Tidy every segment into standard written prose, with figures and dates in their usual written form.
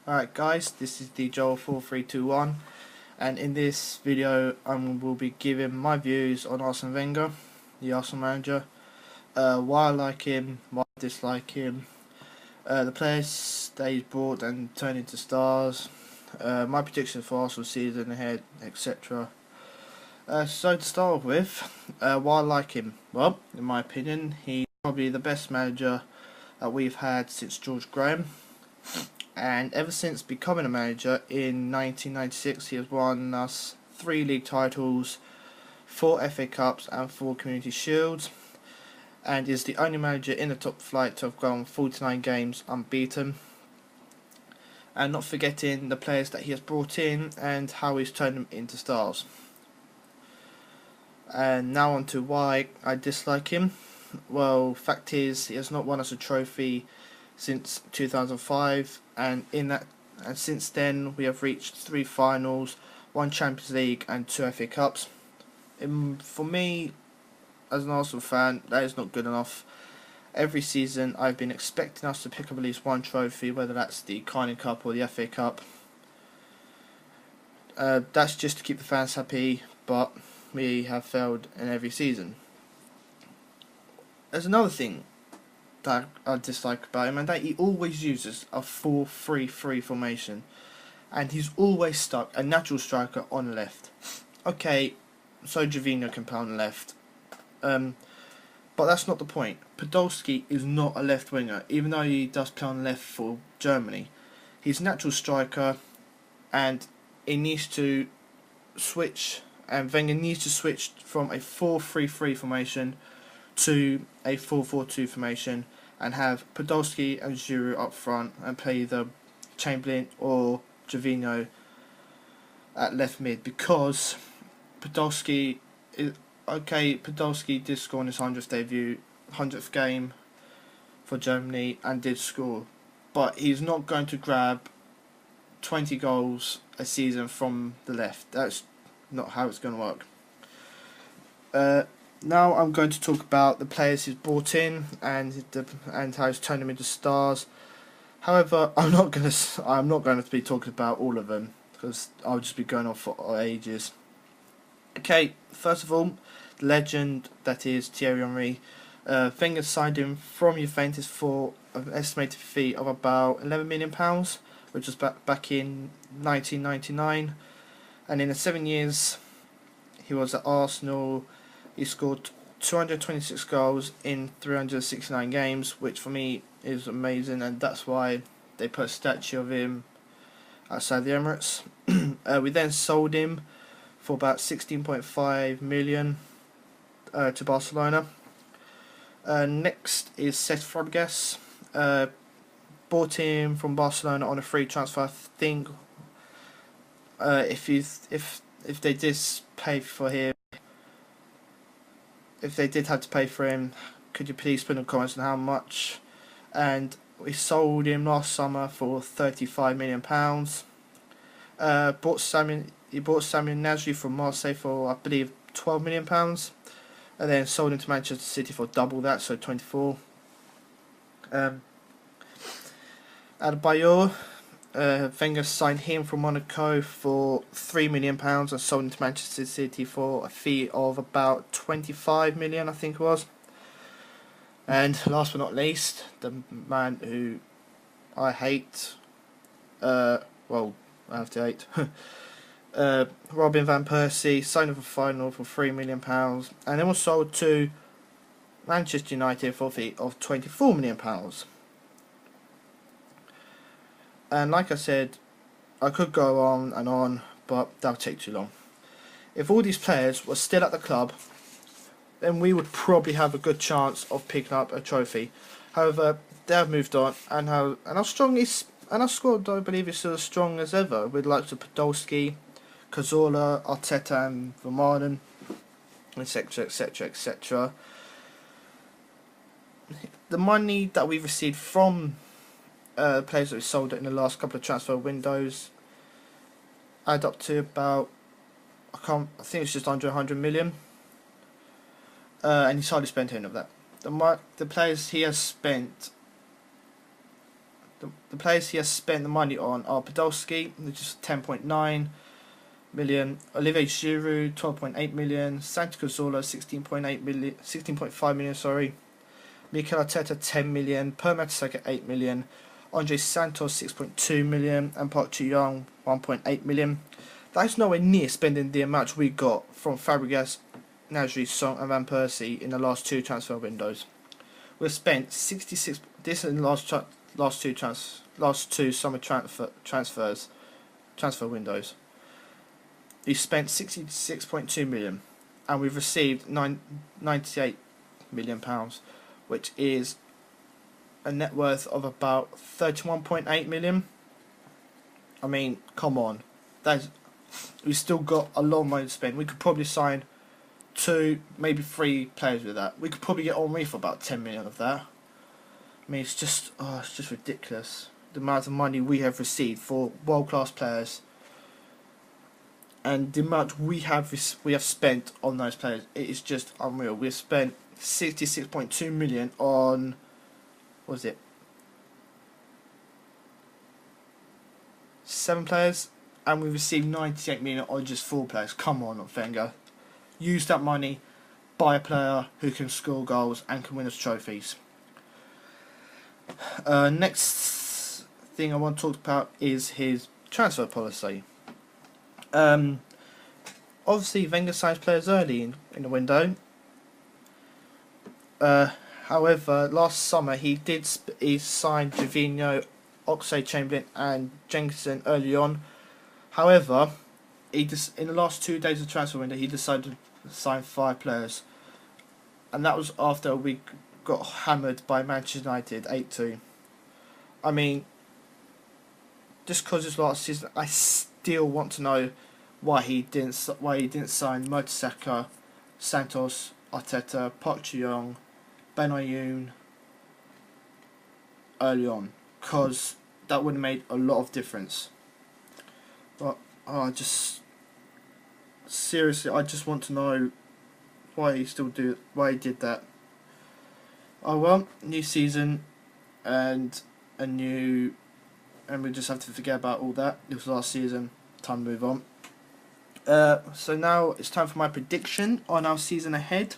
Alright guys, this is the Joel4321, and in this video I will be giving my views on Arsene Wenger, the Arsenal manager, why I like him, why I dislike him, the players that he's brought and turned into stars, my predictions for Arsenal season ahead, etc. So to start with, why I like him, well, in my opinion, he's probably the best manager that we've had since George Graham. And ever since becoming a manager in 1996, he has won us 3 league titles, 4 FA Cups and 4 Community Shields, and is the only manager in the top flight to have gone 49 games unbeaten. And not forgetting the players that he has brought in and how he's turned them into stars. And now on to why I dislike him. Well, fact is, he has not won us a trophy since 2005, and since then we have reached 3 finals, 1 Champions League and 2 FA Cups. For me, as an Arsenal fan, that is not good enough. Every season I've been expecting us to pick up at least 1 trophy, whether that's the Carling Cup or the FA Cup. That's just to keep the fans happy, but we have failed in every season. There's another thing that I dislike about him, and that he always uses a 4-3-3 formation, and he's always stuck a natural striker on the left. Okay, so Jovino can play on the left, but that's not the point. Podolski is not a left winger, even though he does play on the left for Germany. He's a natural striker, and he needs to switch, and Wenger needs to switch from a 4-3-3 formation to a 4-4-2 formation, and have Podolski and Giroud up front and play either Chamberlain or Jovino at left mid, because Podolski did score in his 100th debut, 100th game for Germany, and did score, but he's not going to grab 20 goals a season from the left. That's not how it's going to work. Now I'm going to talk about the players he's brought in and how he's turned them into stars. However, I'm not going to be talking about all of them, because I'll just be going on for ages. Okay, first of all, the legend that is Thierry Henry. Wenger signed him from Juventus for an estimated fee of about £11 million, which was back in 1999. And in the 7 years he was at Arsenal, he scored 226 goals in 369 games, which for me is amazing, and that's why they put a statue of him outside the Emirates. We then sold him for about 16.5 million to Barcelona. Next is Cesc Fabregas. Bought him from Barcelona on a free transfer. I think if they did pay for him, if they did have to pay for him, could you please put in the comments on how much? And we sold him last summer for £35 million. He bought Samuel Nasri from Marseille for, I believe, £12 million, and then sold him to Manchester City for double that, so 24. Adebayor, Wenger signed him from Monaco for £3 million and sold him to Manchester City for a fee of about £25 million, I think it was. And last but not least, the man who I hate, well, I have to hate, Robin van Persie, signed him for final for £3 million, and then was sold to Manchester United for a fee of £24 million. And like I said, I could go on and on, but that would take too long. If all these players were still at the club, then we would probably have a good chance of picking up a trophy. However, they have moved on, and our squad, I believe, is still as strong as ever, with the likes of Podolski, Cazorla, Arteta and Vermaelen, etc, etc, etc. The money that we've received from players that we sold in the last couple of transfer windows add up to about, I think it's just under 100 million, and he's hardly spent any of that. The players he has spent The players he has spent the money on are Podolski, which is 10.9 million, Olivier Giroud 12.8 million, Santi Cazorla 16.5 million, sorry, Mikel Arteta 10 million, Per Mertesacker 8 million, Andre Santos 6.2 million, and Park Ji-young 1.8 million. That's nowhere near spending the amount we got from Fabregas, Nasri, Song and Van Persie in the last two transfer windows. We've spent 66. This in the last two summer transfer windows. We spent 66.2 million, and we've received 98 million pounds, which is a net worth of about 31.8 million. I mean, come on, we still got a lot of money to spend. We could probably sign 2, maybe 3 players with that. We could probably get Henry for about 10 million of that. I mean, it's just ridiculous the amount of money we have received for world-class players, and the amount we have spent on those players. It is just unreal. We've spent 66.2 million on, what was it, 7 players, and we received 98 million on just 4 players. Come on, Wenger. Use that money, buy a player who can score goals and can win us trophies. Next thing I want to talk about is his transfer policy. Obviously, Wenger signs players early in the window. However, last summer he signed Jorginho, Oxlade-Chamberlain and Jenkinson early on. However, in the last 2 days of the transfer window, he decided to sign 5 players, and that was after we got hammered by Manchester United 8-2. I mean, just because it's last season, I still want to know why he didn't sign Mertesacker, Santos, Arteta, Park Ji-young, Ben Ayoun early on, because that would have made a lot of difference. But seriously, I just want to know why he did that. Oh well, new season and we just have to forget about all that. It was last season. Time to move on. So now it's time for my prediction on our season ahead.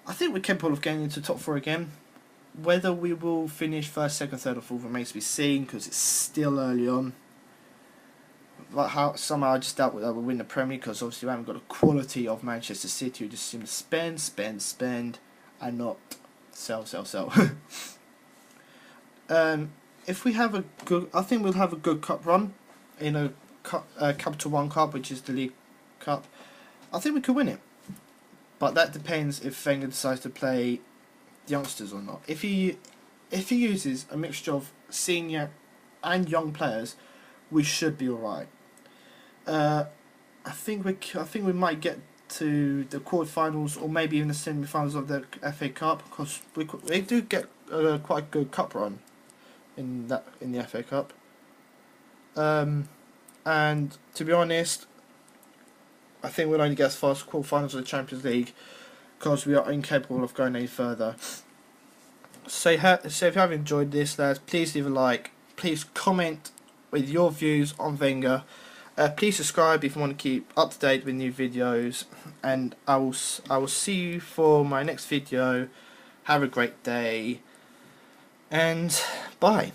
I think we're capable of getting into top 4 again. Whether we will finish first, second, third or fourth remains to be seen, because it's still early on. But somehow I just doubt that we'll win the Premier, because obviously we haven't got the quality of Manchester City, who just seem to spend and not sell. If we have I think we'll have a good cup run in a Capital One Cup, which is the League Cup. I think we could win it, but that depends if Wenger decides to play youngsters or not. If he uses a mixture of senior and young players, we should be alright. I think we might get to the quarterfinals or maybe even the semi-finals of the FA Cup, because we do get quite a good cup run in the FA Cup. And to be honest, I think we'll only get as far as quarterfinals of the Champions League, because we are incapable of going any further. So if you have enjoyed this, lads, please leave a like. Please comment with your views on Wenger. Please subscribe if you want to keep up to date with new videos, and I will see you for my next video. Have a great day, and bye.